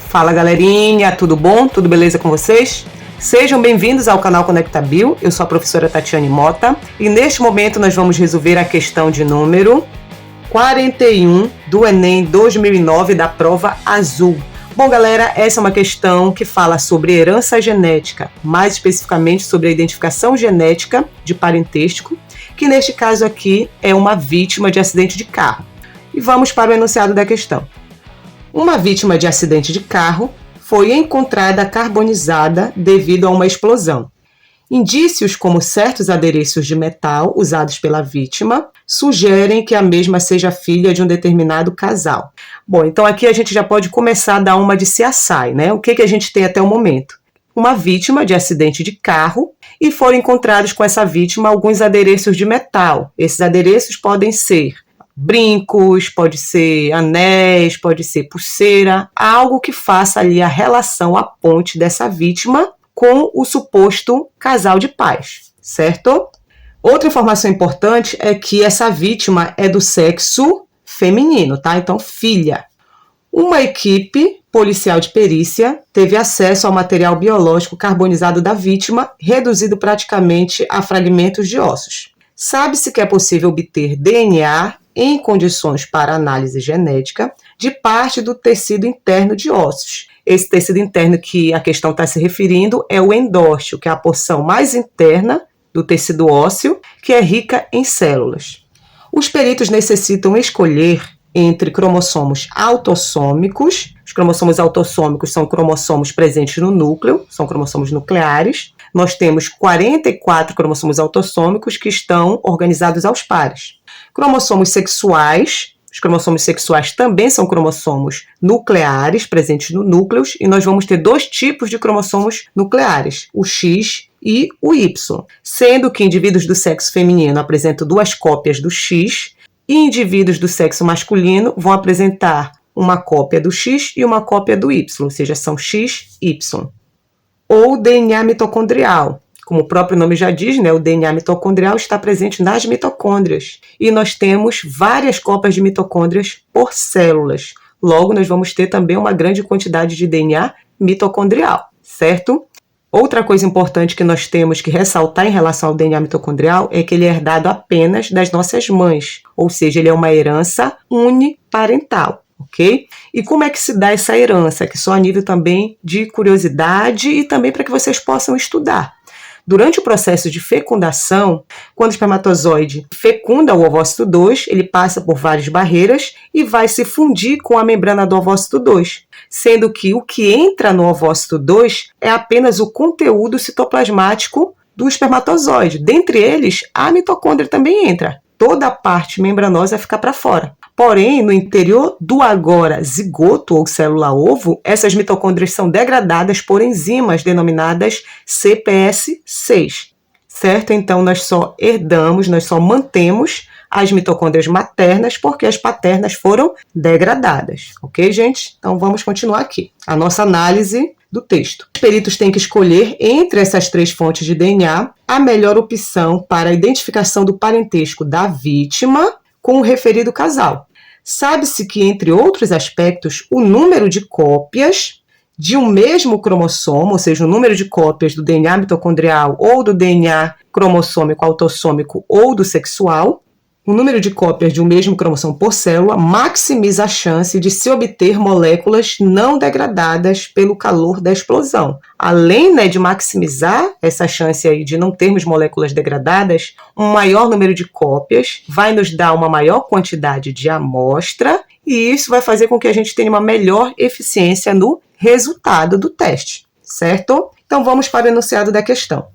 Fala galerinha, tudo bom? Tudo beleza com vocês? Sejam bem-vindos ao canal ConectaBio, eu sou a professora Tatiane Mota e neste momento nós vamos resolver a questão de número 41 do Enem 2009 da prova azul. Bom galera, essa é uma questão que fala sobre herança genética, mais especificamente sobre a identificação genética de parentesco, que neste caso aqui é uma vítima de acidente de carro. E vamos para o enunciado da questão. Uma vítima de acidente de carro foi encontrada carbonizada devido a uma explosão. Indícios como certos adereços de metal usados pela vítima sugerem que a mesma seja filha de um determinado casal. Bom, então aqui a gente já pode começar a dar uma de CSI, né? O que a gente tem até o momento? Uma vítima de acidente de carro e foram encontrados com essa vítima alguns adereços de metal. Esses adereços podem ser brincos, pode ser anéis, pode ser pulseira, algo que faça ali a relação, a ponte dessa vítima com o suposto casal de pais, certo? Outra informação importante é que essa vítima é do sexo feminino, tá? Então, filha. Uma equipe policial de perícia teve acesso ao material biológico carbonizado da vítima, reduzido praticamente a fragmentos de ossos. Sabe-se que é possível obter DNA em condições para análise genética de parte do tecido interno de ossos. Esse tecido interno que a questão está se referindo é o endósteo, que é a porção mais interna do tecido ósseo, que é rica em células. Os peritos necessitam escolher entre cromossomos autossômicos. Os cromossomos autossômicos são cromossomos presentes no núcleo, são cromossomos nucleares. Nós temos 44 cromossomos autossômicos que estão organizados aos pares. Cromossomos sexuais. Os cromossomos sexuais também são cromossomos nucleares presentes no núcleo e nós vamos ter dois tipos de cromossomos nucleares, o X e o Y, sendo que indivíduos do sexo feminino apresentam duas cópias do X e indivíduos do sexo masculino vão apresentar uma cópia do X e uma cópia do Y, ou seja, são XY. Ou DNA mitocondrial. Como o próprio nome já diz, né, o DNA mitocondrial está presente nas mitocôndrias. E nós temos várias cópias de mitocôndrias por células. Logo, nós vamos ter também uma grande quantidade de DNA mitocondrial, certo? Outra coisa importante que nós temos que ressaltar em relação ao DNA mitocondrial é que ele é herdado apenas das nossas mães. Ou seja, ele é uma herança uniparental. Ok? E como é que se dá essa herança? Que só a nível também de curiosidade e também para que vocês possam estudar. Durante o processo de fecundação, quando o espermatozoide fecunda o ovócito 2, ele passa por várias barreiras e vai se fundir com a membrana do ovócito 2, sendo que o que entra no ovócito 2 é apenas o conteúdo citoplasmático do espermatozoide. Dentre eles, a mitocôndria também entra. Toda a parte membranosa fica para fora. Porém, no interior do agora zigoto ou célula-ovo, essas mitocôndrias são degradadas por enzimas denominadas CPS6, certo? Então, nós só herdamos, nós só mantemos as mitocôndrias maternas porque as paternas foram degradadas, ok, gente? Então, vamos continuar aqui a nossa análise do texto. Os peritos têm que escolher entre essas três fontes de DNA a melhor opção para a identificação do parentesco da vítima com o referido casal. Sabe-se que, entre outros aspectos, o número de cópias de um mesmo cromossomo, ou seja, o número de cópias do DNA mitocondrial ou do DNA cromossômico autossômico ou do sexual, o número de cópias de um mesmo cromossomo por célula maximiza a chance de se obter moléculas não degradadas pelo calor da explosão. Além, de maximizar essa chance aí de não termos moléculas degradadas, um maior número de cópias vai nos dar uma maior quantidade de amostra e isso vai fazer com que a gente tenha uma melhor eficiência no resultado do teste, certo? Então vamos para o enunciado da questão.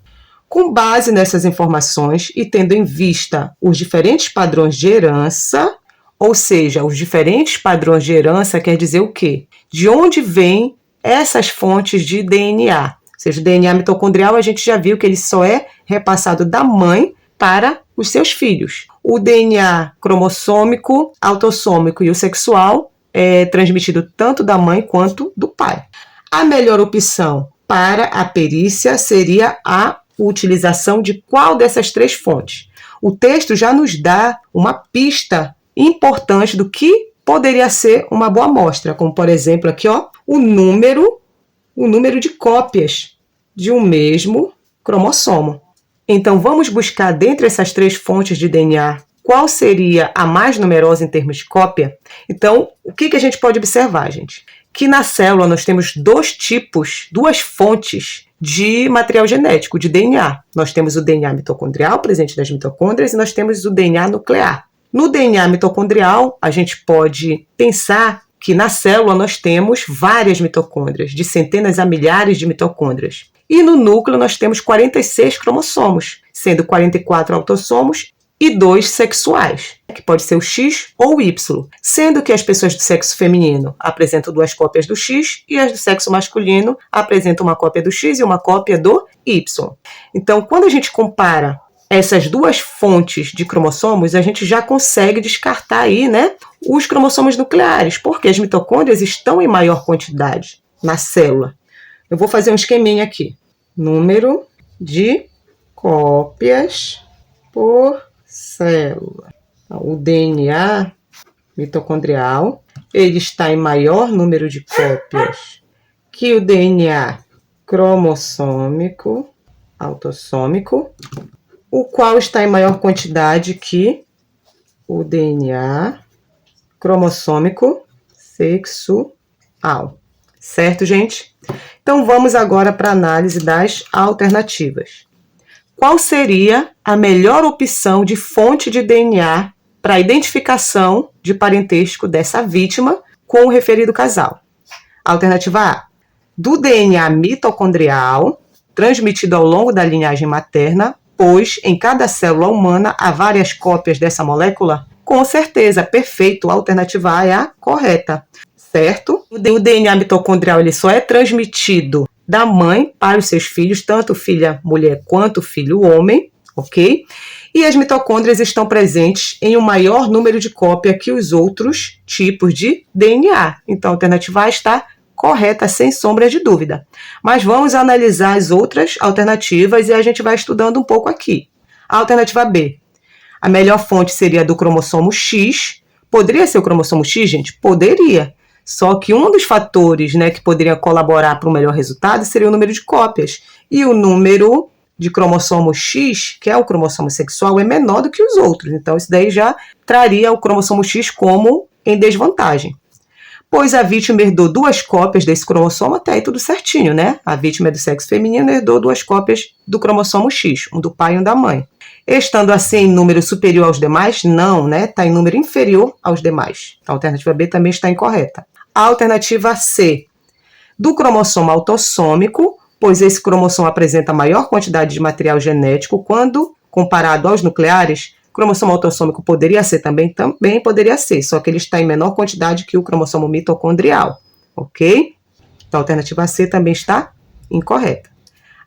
Com base nessas informações e tendo em vista os diferentes padrões de herança, ou seja, os diferentes padrões de herança quer dizer o quê? De onde vêm essas fontes de DNA? Ou seja, o DNA mitocondrial a gente já viu que ele só é repassado da mãe para os seus filhos. O DNA cromossômico, autossômico e o sexual é transmitido tanto da mãe quanto do pai. A melhor opção para a perícia seria a utilização de qual dessas três fontes? O texto já nos dá uma pista importante do que poderia ser uma boa amostra, como por exemplo aqui, ó, o número de cópias de um mesmo cromossomo. Então vamos buscar dentre essas 3 fontes de DNA qual seria a mais numerosa em termos de cópia. Então, o que a gente pode observar, gente? Que na célula nós temos 2 fontes de material genético, de DNA. Nós temos o DNA mitocondrial, presente nas mitocôndrias, e nós temos o DNA nuclear. No DNA mitocondrial, a gente pode pensar que na célula nós temos várias mitocôndrias, de centenas a milhares de mitocôndrias. E no núcleo nós temos 46 cromossomos, sendo 44 autossomos e 2 sexuais, que pode ser o X ou o Y, sendo que as pessoas do sexo feminino apresentam 2 cópias do X e as do sexo masculino apresentam uma cópia do X e uma cópia do Y. Então, quando a gente compara essas 2 fontes de cromossomos, a gente já consegue descartar aí, né, os cromossomos nucleares, porque as mitocôndrias estão em maior quantidade na célula. Eu vou fazer um esqueminha aqui. Número de cópias por célula. O DNA mitocondrial, ele está em maior número de cópias que o DNA cromossômico, autossômico, o qual está em maior quantidade que o DNA cromossômico sexual. Certo, gente? Então vamos agora para a análise das alternativas. Qual seria a melhor opção de fonte de DNA para a identificação de parentesco dessa vítima com o referido casal? Alternativa A, do DNA mitocondrial, transmitido ao longo da linhagem materna, pois em cada célula humana há várias cópias dessa molécula? Com certeza, perfeito, a alternativa A é a correta, certo? O DNA mitocondrial ele só é transmitido da mãe para os seus filhos, tanto filha mulher quanto filho homem, ok? E as mitocôndrias estão presentes em um maior número de cópia que os outros tipos de DNA. Então, a alternativa A está correta, sem sombra de dúvida. Mas vamos analisar as outras alternativas e a gente vai estudando um pouco aqui. A alternativa B. A melhor fonte seria do cromossomo X. Poderia ser o cromossomo X, gente? Poderia. Só que um dos fatores, né, que poderia colaborar para o melhor resultado seria o número de cópias. E o número de cromossomo X, que é o cromossomo sexual, é menor do que os outros. Então, isso daí já traria o cromossomo X como em desvantagem. Pois a vítima herdou 2 cópias desse cromossomo, até aí tudo certinho, né? A vítima é do sexo feminino e herdou 2 cópias do cromossomo X, um do pai e um da mãe. Estando assim em número superior aos demais? Não, né? Está em número inferior aos demais. A alternativa B também está incorreta. A alternativa C, do cromossomo autossômico, pois esse cromossomo apresenta maior quantidade de material genético quando comparado aos nucleares. O cromossomo autossômico poderia ser também poderia ser, só que ele está em menor quantidade que o cromossomo mitocondrial, ok? Então, a alternativa C também está incorreta.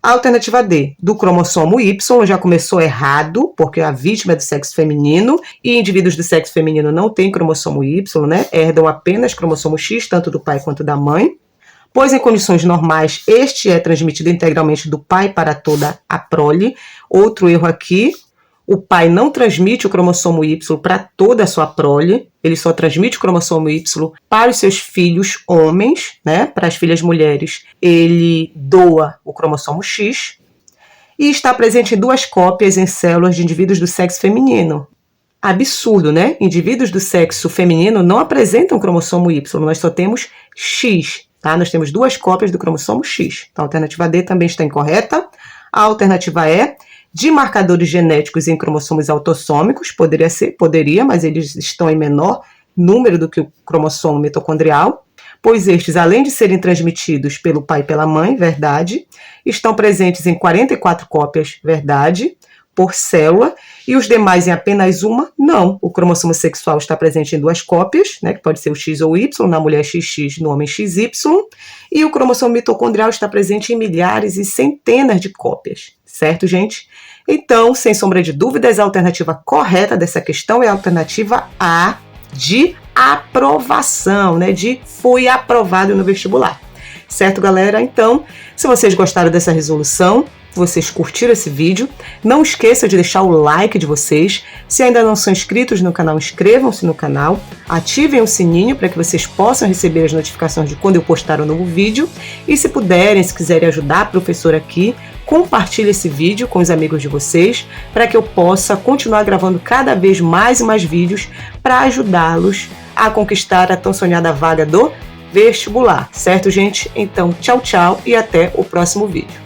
A alternativa D, do cromossomo Y, já começou errado, porque a vítima é do sexo feminino e indivíduos do sexo feminino não têm cromossomo Y, né? Herdam apenas cromossomo X, tanto do pai quanto da mãe. Pois em condições normais, este é transmitido integralmente do pai para toda a prole. Outro erro aqui, o pai não transmite o cromossomo Y para toda a sua prole, ele só transmite o cromossomo Y para os seus filhos homens, né? Para as filhas mulheres, ele doa o cromossomo X e está presente em 2 cópias em células de indivíduos do sexo feminino. Absurdo, né? Indivíduos do sexo feminino não apresentam cromossomo Y, nós só temos X, tá? Nós temos 2 cópias do cromossomo X. Então, a alternativa D também está incorreta. A alternativa E, de marcadores genéticos em cromossomos autossômicos, poderia, mas eles estão em menor número do que o cromossomo mitocondrial, pois estes, além de serem transmitidos pelo pai e pela mãe, verdade, estão presentes em 44 cópias, verdade, por célula, e os demais em apenas uma, não. O cromossomo sexual está presente em 2 cópias, né, que pode ser o X ou o Y, na mulher XX, no homem XY, e o cromossomo mitocondrial está presente em milhares e centenas de cópias, certo, gente? Então, sem sombra de dúvidas, a alternativa correta dessa questão é a alternativa A, de aprovação, né, de fui aprovado no vestibular. Certo, galera? Então, se vocês gostaram dessa resolução, vocês curtiram esse vídeo, não esqueça de deixar o like de vocês. Se ainda não são inscritos no canal, inscrevam-se no canal, ativem o sininho para que vocês possam receber as notificações de quando eu postar um novo vídeo. E se puderem, se quiserem ajudar a professora aqui, compartilhe esse vídeo com os amigos de vocês para que eu possa continuar gravando cada vez mais e mais vídeos para ajudá-los a conquistar a tão sonhada vaga do vestibular. Certo, gente? Então, tchau, tchau e até o próximo vídeo.